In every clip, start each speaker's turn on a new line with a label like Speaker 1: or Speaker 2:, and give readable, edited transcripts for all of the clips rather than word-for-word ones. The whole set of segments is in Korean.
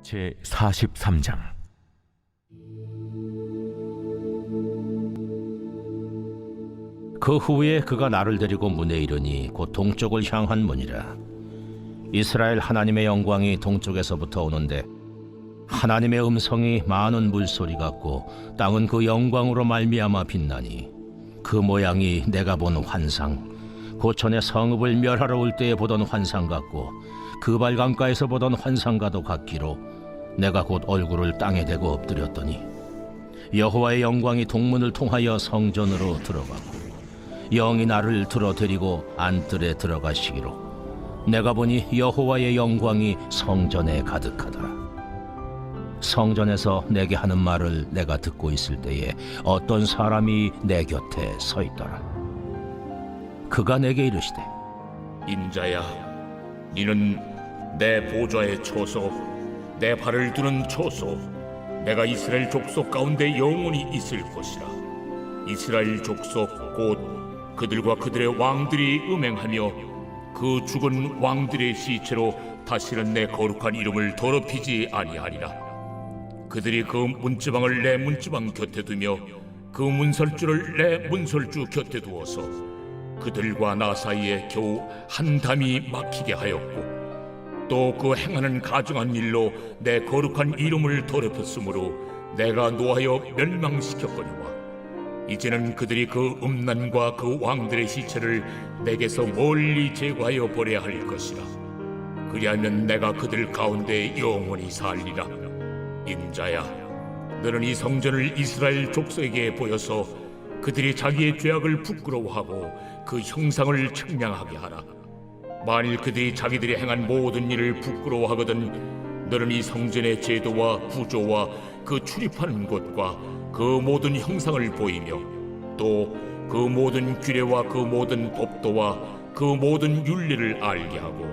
Speaker 1: 제43장.
Speaker 2: 그 후에 그가 나를 데리고 문에 이르니 곧 동쪽을 향한 문이라. 이스라엘 하나님의 영광이 동쪽에서부터 오는데 하나님의 음성이 많은 물소리 같고 땅은 그 영광으로 말미암아 빛나니 그 모양이 내가 본 환상 곧 전에 성읍을 멸하러 올 때에 보던 환상 같고 그 발강가에서 보던 환상과도 같기로 내가 곧 얼굴을 땅에 대고 엎드렸더니 여호와의 영광이 동문을 통하여 성전으로 들어가고 영이 나를 들어 데리고 안뜰에 들어가시기로 내가 보니 여호와의 영광이 성전에 가득하더라. 성전에서 내게 하는 말을 내가 듣고 있을 때에 어떤 사람이 내 곁에 서 있더라. 그가 내게 이르시되
Speaker 3: 인자야, 너는 내 보좌의 초소, 내 발을 두는 초소, 내가 이스라엘 족속 가운데 영원히 있을 것이라. 이스라엘 족속 곧 그들과 그들의 왕들이 음행하며 그 죽은 왕들의 시체로 다시는 내 거룩한 이름을 더럽히지 아니하리라. 그들이 그 문지방을 내 문지방 곁에 두며 그 문설주를 내 문설주 곁에 두어서 그들과 나 사이에 겨우 한 담이 막히게 하였고 또 그 행하는 가증한 일로 내 거룩한 이름을 더럽혔으므로 내가 노하여 멸망시켰거니와 이제는 그들이 그 음란과 그 왕들의 시체를 내게서 멀리 제거하여 버려야 할 것이라. 그리하면 내가 그들 가운데 영원히 살리라. 인자야, 너는 이 성전을 이스라엘 족속에게 보여서 그들이 자기의 죄악을 부끄러워하고 그 형상을 측량하게 하라. 만일 그들이 자기들이 행한 모든 일을 부끄러워하거든 너는 이 성전의 제도와 구조와 그 출입하는 곳과 그 모든 형상을 보이며 또 그 모든 규례와 그 모든 법도와 그 모든 윤리를 알게 하고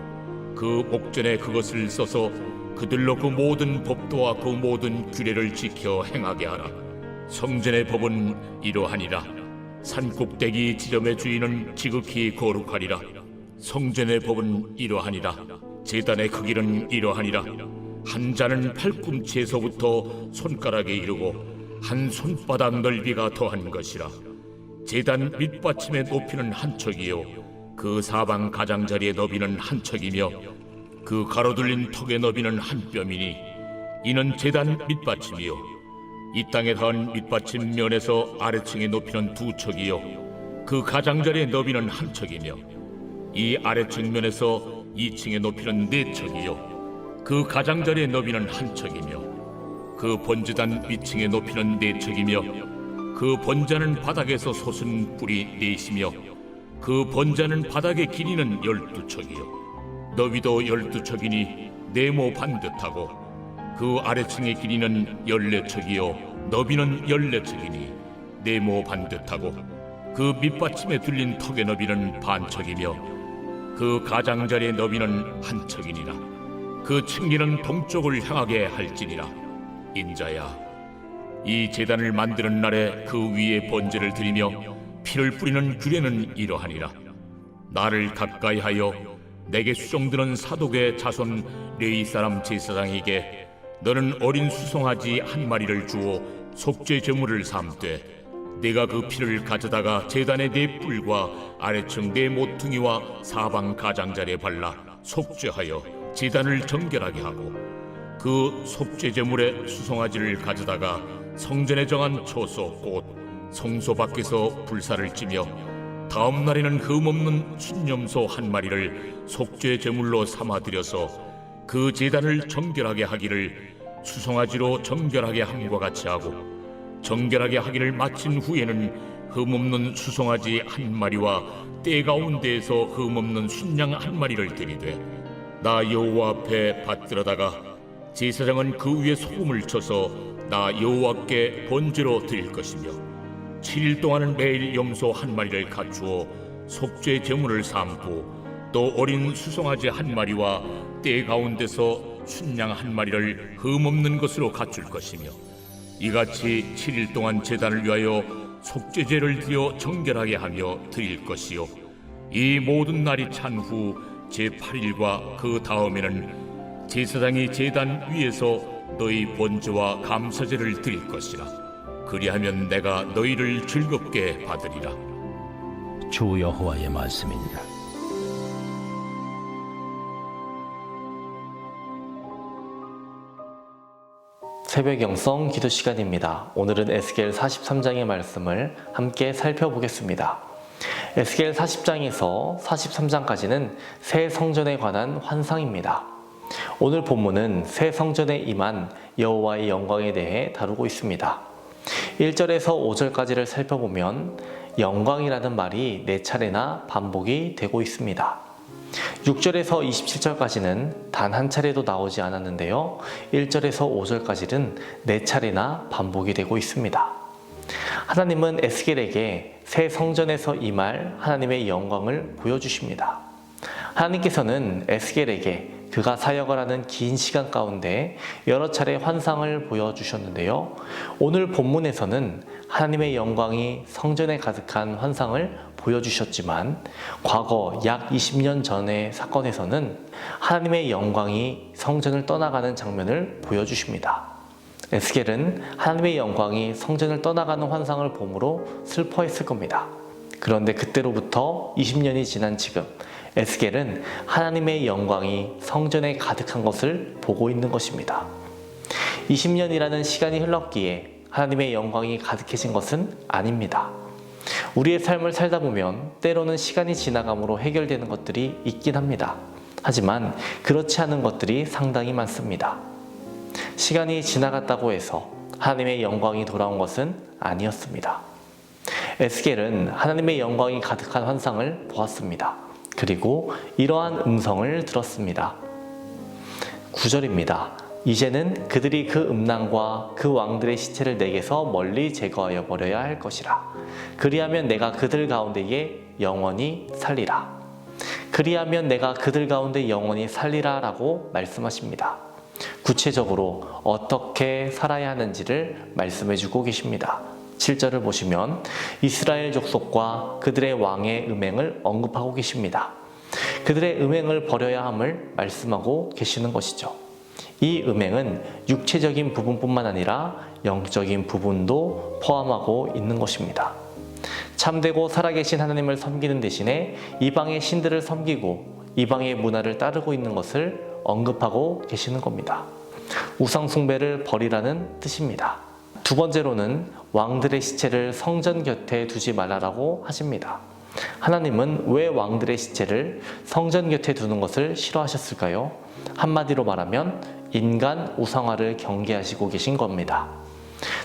Speaker 3: 그 목전에 그것을 써서 그들로 그 모든 법도와 그 모든 규례를 지켜 행하게 하라. 성전의 법은 이러하니라. 산꼭대기 지점의 주인은 지극히 거룩하리라. 성전의 법은 이러하니라. 제단의 크기는 이러하니라. 한 자는 팔꿈치에서부터 손가락에 이르고 한 손바닥 넓이가 더한 것이라. 제단 밑받침의 높이는 한 척이요 그 사방 가장자리의 너비는 한 척이며 그 가로둘린 턱의 너비는 한 뼘이니 이는 제단 밑받침이요 이 땅에 닿은 밑받침 면에서 아래층의 높이는 두 척이요 그 가장자리의 너비는 한 척이며 이 아래층 면에서 2층의 높이는 네 척이요 그 가장자리의 너비는 한 척이며 그 번제단 위층의 높이는 네 척이며 그 번제는 바닥에서 솟은 뿔이 넷이며 그 번제는 바닥의 길이는 12척이요 너비도 12척이니 네모 반듯하고 그 아래층의 길이는 14척이요 너비는 14척이니 네모 반듯하고 그 밑받침에 둘린 턱의 너비는 반척이며 그 가장자리의 너비는 한 척이니라. 그 층기는 동쪽을 향하게 할지니라. 인자야, 이 제단을 만드는 날에 그 위에 번제를 드리며 피를 뿌리는 규례는 이러하니라. 나를 가까이 하여 내게 수종드는 사독의 자손 레위 사람 제사장에게 너는 어린 수송아지 한 마리를 주어 속죄 제물을 삼되 네가 그 피를 가져다가 제단의 네 뿔과 아래층 네 모퉁이와 사방 가장자리에 발라 속죄하여 제단을 정결하게 하고 그 속죄 제물의 수송아지를 가져다가 성전에 정한 초소 곧 성소 밖에서 불사를 찌며 다음 날에는 흠없는 순념소 한 마리를 속죄 제물로 삼아들여서 그 제단을 정결하게 하기를 수송아지로 정결하게 함과 같이 하고 정결하게 하기를 마친 후에는 흠없는 수송아지 한 마리와 때 가운데에서 흠없는 순양 한 마리를 드리되 나 여호와 앞에 받들어다가 제사장은 그 위에 소금을 쳐서 나 여호와께 번제로 드릴 것이며 7일 동안은 매일 염소 한 마리를 갖추어 속죄 제물을 삼고 또 어린 수송아지 한 마리와 때 가운데서 순양 한 마리를 흠없는 것으로 갖출 것이며 이같이 7일 동안 제단을 위하여 속죄제를 드려 정결하게 하며 드릴 것이요 이 모든 날이 찬 후 제8일과 그 다음에는 제사장이 제단 위에서 너희 번제와 감사제를 드릴 것이라. 그리하면 내가 너희를 즐겁게 받으리라.
Speaker 2: 주 여호와의 말씀입니다.
Speaker 1: 새벽 영성 기도 시간입니다. 오늘은 에스겔 43장의 말씀을 함께 살펴보겠습니다. 에스겔 40장에서 43장까지는 새 성전에 관한 환상입니다. 오늘 본문은 새 성전에 임한 여호와의 영광에 대해 다루고 있습니다. 1절에서 5절까지를 살펴보면 영광이라는 말이 4차례나 반복이 되고 있습니다. 6절에서 27절까지는 단 한 차례도 나오지 않았는데요. 1절에서 5절까지는 4차례나 반복이 되고 있습니다. 하나님은 에스겔에게 새 성전에서 임할 하나님의 영광을 보여주십니다. 하나님께서는 에스겔에게 그가 사역을 하는 긴 시간 가운데 여러 차례 환상을 보여주셨는데요. 오늘 본문에서는 하나님의 영광이 성전에 가득한 환상을 보여주셨지만 과거 약 20년 전의 사건에서는 하나님의 영광이 성전을 떠나가는 장면을 보여주십니다. 에스겔은 하나님의 영광이 성전을 떠나가는 환상을 보므로 슬퍼했을 겁니다. 그런데 그때로부터 20년이 지난 지금 에스겔은 하나님의 영광이 성전에 가득한 것을 보고 있는 것입니다. 20년이라는 시간이 흘렀기에 하나님의 영광이 가득해진 것은 아닙니다. 우리의 삶을 살다 보면 때로는 시간이 지나감으로 해결되는 것들이 있긴 합니다. 하지만 그렇지 않은 것들이 상당히 많습니다. 시간이 지나갔다고 해서 하나님의 영광이 돌아온 것은 아니었습니다. 에스겔은 하나님의 영광이 가득한 환상을 보았습니다. 그리고 이러한 음성을 들었습니다. 9절입니다. 이제는 그들이 그 음란과 그 왕들의 시체를 내게서 멀리 제거하여 버려야 할 것이라. 그리하면 내가 그들 가운데에 영원히 살리라. 그리하면 내가 그들 가운데 영원히 살리라 라고 말씀하십니다. 구체적으로 어떻게 살아야 하는지를 말씀해 주고 계십니다. 7절을 보시면 이스라엘 족속과 그들의 왕의 음행을 언급하고 계십니다. 그들의 음행을 버려야 함을 말씀하고 계시는 것이죠. 이 음행은 육체적인 부분뿐만 아니라 영적인 부분도 포함하고 있는 것입니다. 참되고 살아계신 하나님을 섬기는 대신에 이방의 신들을 섬기고 이방의 문화를 따르고 있는 것을 언급하고 계시는 겁니다. 우상 숭배를 버리라는 뜻입니다. 두 번째로는 왕들의 시체를 성전 곁에 두지 말라라고 하십니다. 하나님은 왜 왕들의 시체를 성전 곁에 두는 것을 싫어하셨을까요? 한마디로 말하면 인간 우상화를 경계하시고 계신 겁니다.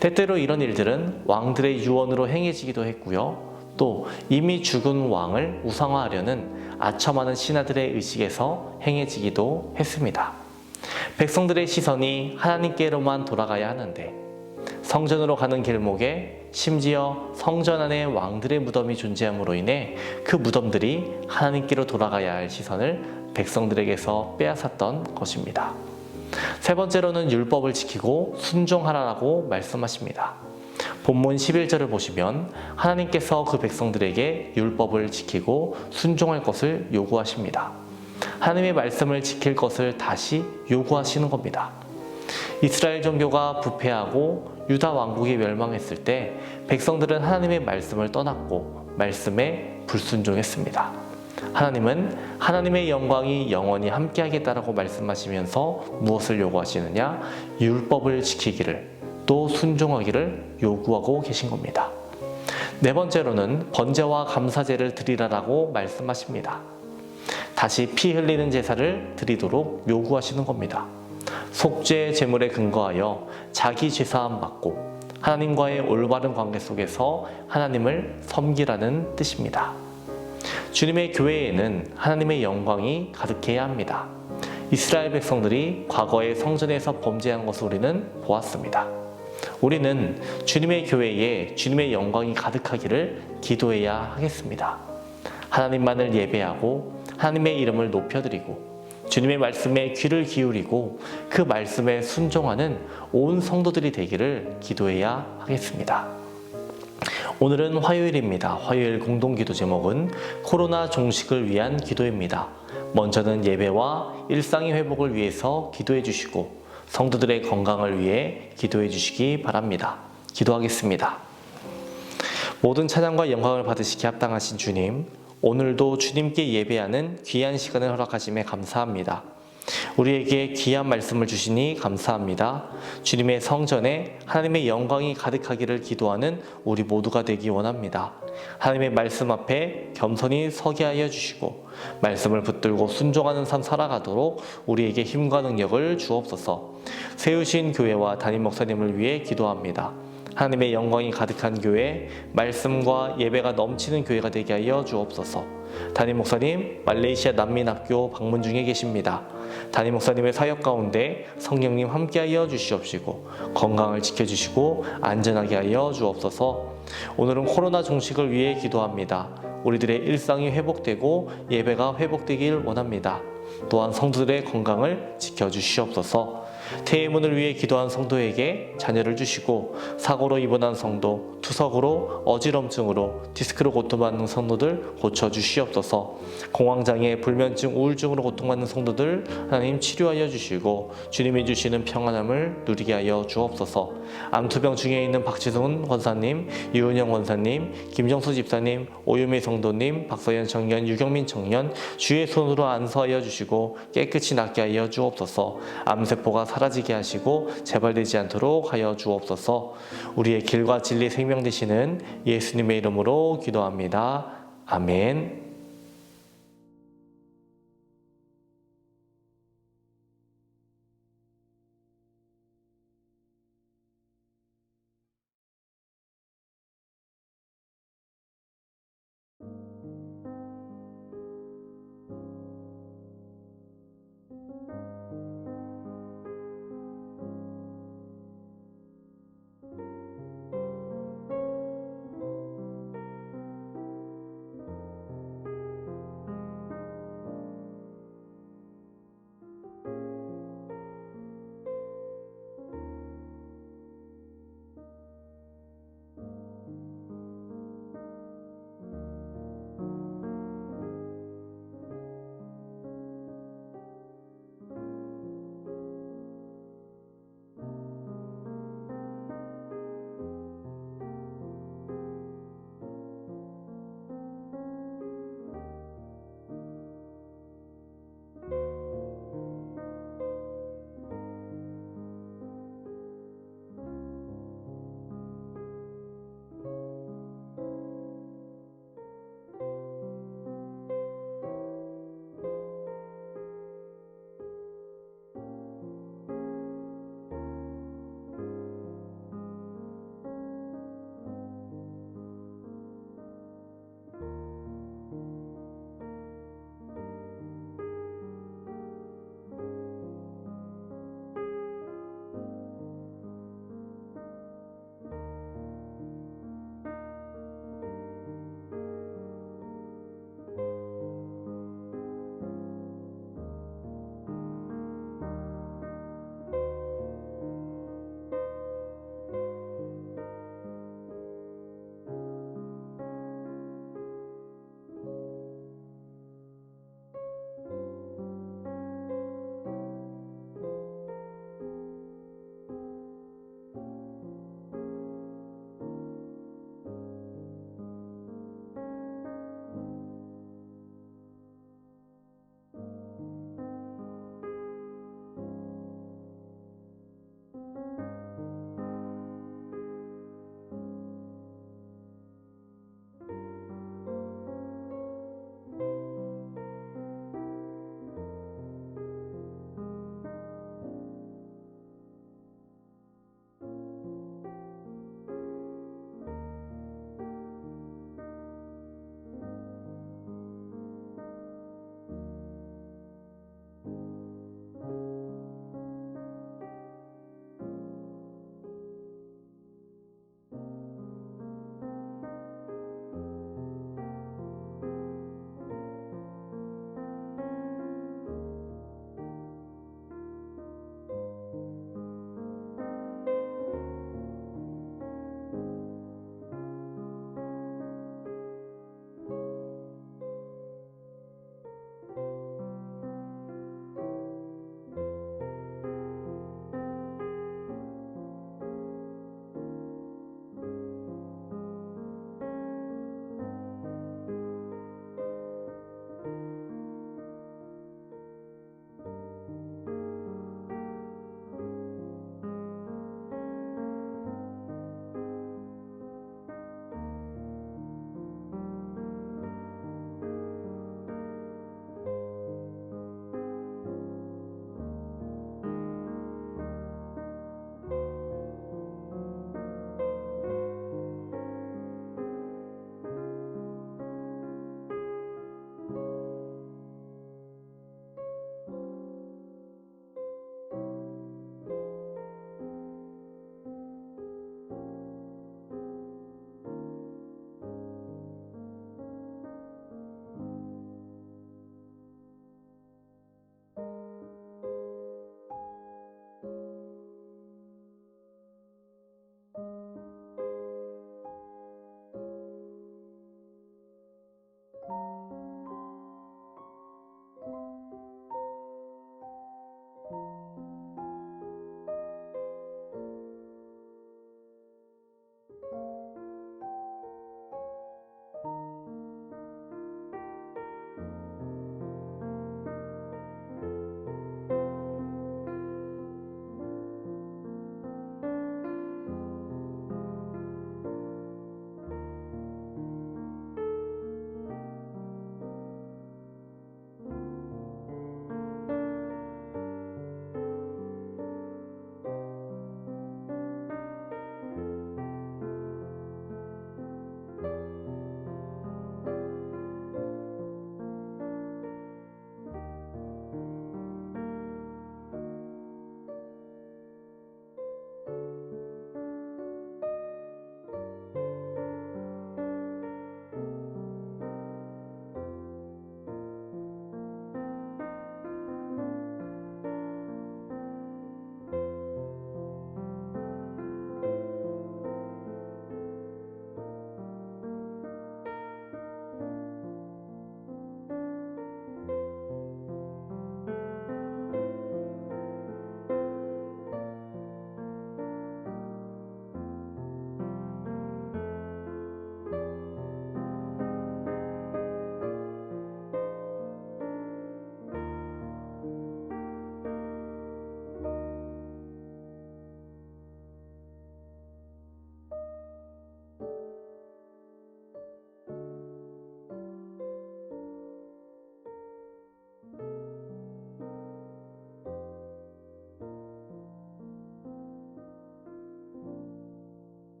Speaker 1: 때때로 이런 일들은 왕들의 유언으로 행해지기도 했고요. 또 이미 죽은 왕을 우상화하려는 아첨하는 신하들의 의식에서 행해지기도 했습니다. 백성들의 시선이 하나님께로만 돌아가야 하는데 성전으로 가는 길목에 심지어 성전 안에 왕들의 무덤이 존재함으로 인해 그 무덤들이 하나님께로 돌아가야 할 시선을 백성들에게서 빼앗았던 것입니다. 세 번째로는 율법을 지키고 순종하라라고 말씀하십니다. 본문 11절을 보시면 하나님께서 그 백성들에게 율법을 지키고 순종할 것을 요구하십니다. 하나님의 말씀을 지킬 것을 다시 요구하시는 겁니다. 이스라엘 종교가 부패하고 유다 왕국이 멸망했을 때 백성들은 하나님의 말씀을 떠났고 말씀에 불순종했습니다. 하나님은 하나님의 영광이 영원히 함께하겠다라고 말씀하시면서 무엇을 요구하시느냐? 율법을 지키기를 또 순종하기를 요구하고 계신 겁니다. 네 번째로는 번제와 감사제를 드리라라고 말씀하십니다. 다시 피 흘리는 제사를 드리도록 요구하시는 겁니다. 속죄 제물에 근거하여 자기 죄사함 받고 하나님과의 올바른 관계 속에서 하나님을 섬기라는 뜻입니다. 주님의 교회에는 하나님의 영광이 가득해야 합니다. 이스라엘 백성들이 과거에 성전에서 범죄한 것을 우리는 보았습니다. 우리는 주님의 교회에 주님의 영광이 가득하기를 기도해야 하겠습니다. 하나님만을 예배하고 하나님의 이름을 높여드리고 주님의 말씀에 귀를 기울이고 그 말씀에 순종하는 온 성도들이 되기를 기도해야 하겠습니다. 오늘은 화요일입니다. 화요일 공동기도 제목은 코로나 종식을 위한 기도입니다. 먼저는 예배와 일상의 회복을 위해서 기도해 주시고 성도들의 건강을 위해 기도해 주시기 바랍니다. 기도하겠습니다. 모든 찬양과 영광을 받으시기 합당하신 주님, 오늘도 주님께 예배하는 귀한 시간을 허락하심에 감사합니다. 우리에게 귀한 말씀을 주시니 감사합니다. 주님의 성전에 하나님의 영광이 가득하기를 기도하는 우리 모두가 되기 원합니다. 하나님의 말씀 앞에 겸손히 서게 하여 주시고 말씀을 붙들고 순종하는 삶 살아가도록 우리에게 힘과 능력을 주옵소서. 세우신 교회와 담임 목사님을 위해 기도합니다. 하나님의 영광이 가득한 교회, 말씀과 예배가 넘치는 교회가 되게 하여 주옵소서. 담임 목사님, 말레이시아 난민학교 방문 중에 계십니다. 담임 목사님의 사역 가운데 성령님 함께하여 주시옵시고 건강을 지켜주시고 안전하게 하여 주옵소서. 오늘은 코로나 종식을 위해 기도합니다. 우리들의 일상이 회복되고 예배가 회복되길 원합니다. 또한 성도들의 건강을 지켜주시옵소서. 퇴임문을 위해 기도한 성도에게 자녀를 주시고 사고로 입원한 성도, 투석으로 어지럼증으로 디스크로 고통받는 성도들 고쳐주시옵소서. 공황장애, 불면증, 우울증으로 고통받는 성도들 하나님 치료하여 주시고 주님이 주시는 평안함을 누리게 하여 주옵소서. 암투병 중에 있는 박지승 권사님, 유은영 권사님, 김정수 집사님, 오유미 성도님, 박서연 청년, 유경민 청년 주의 손으로 안수하여 주시고 깨끗이 낫게 하여 주옵소서. 암세포가 사라지게 하시고 재발되지 않도록 하여 주옵소서. 우리의 길과 진리 생명 되시는 예수님의 이름으로 기도합니다. 아멘.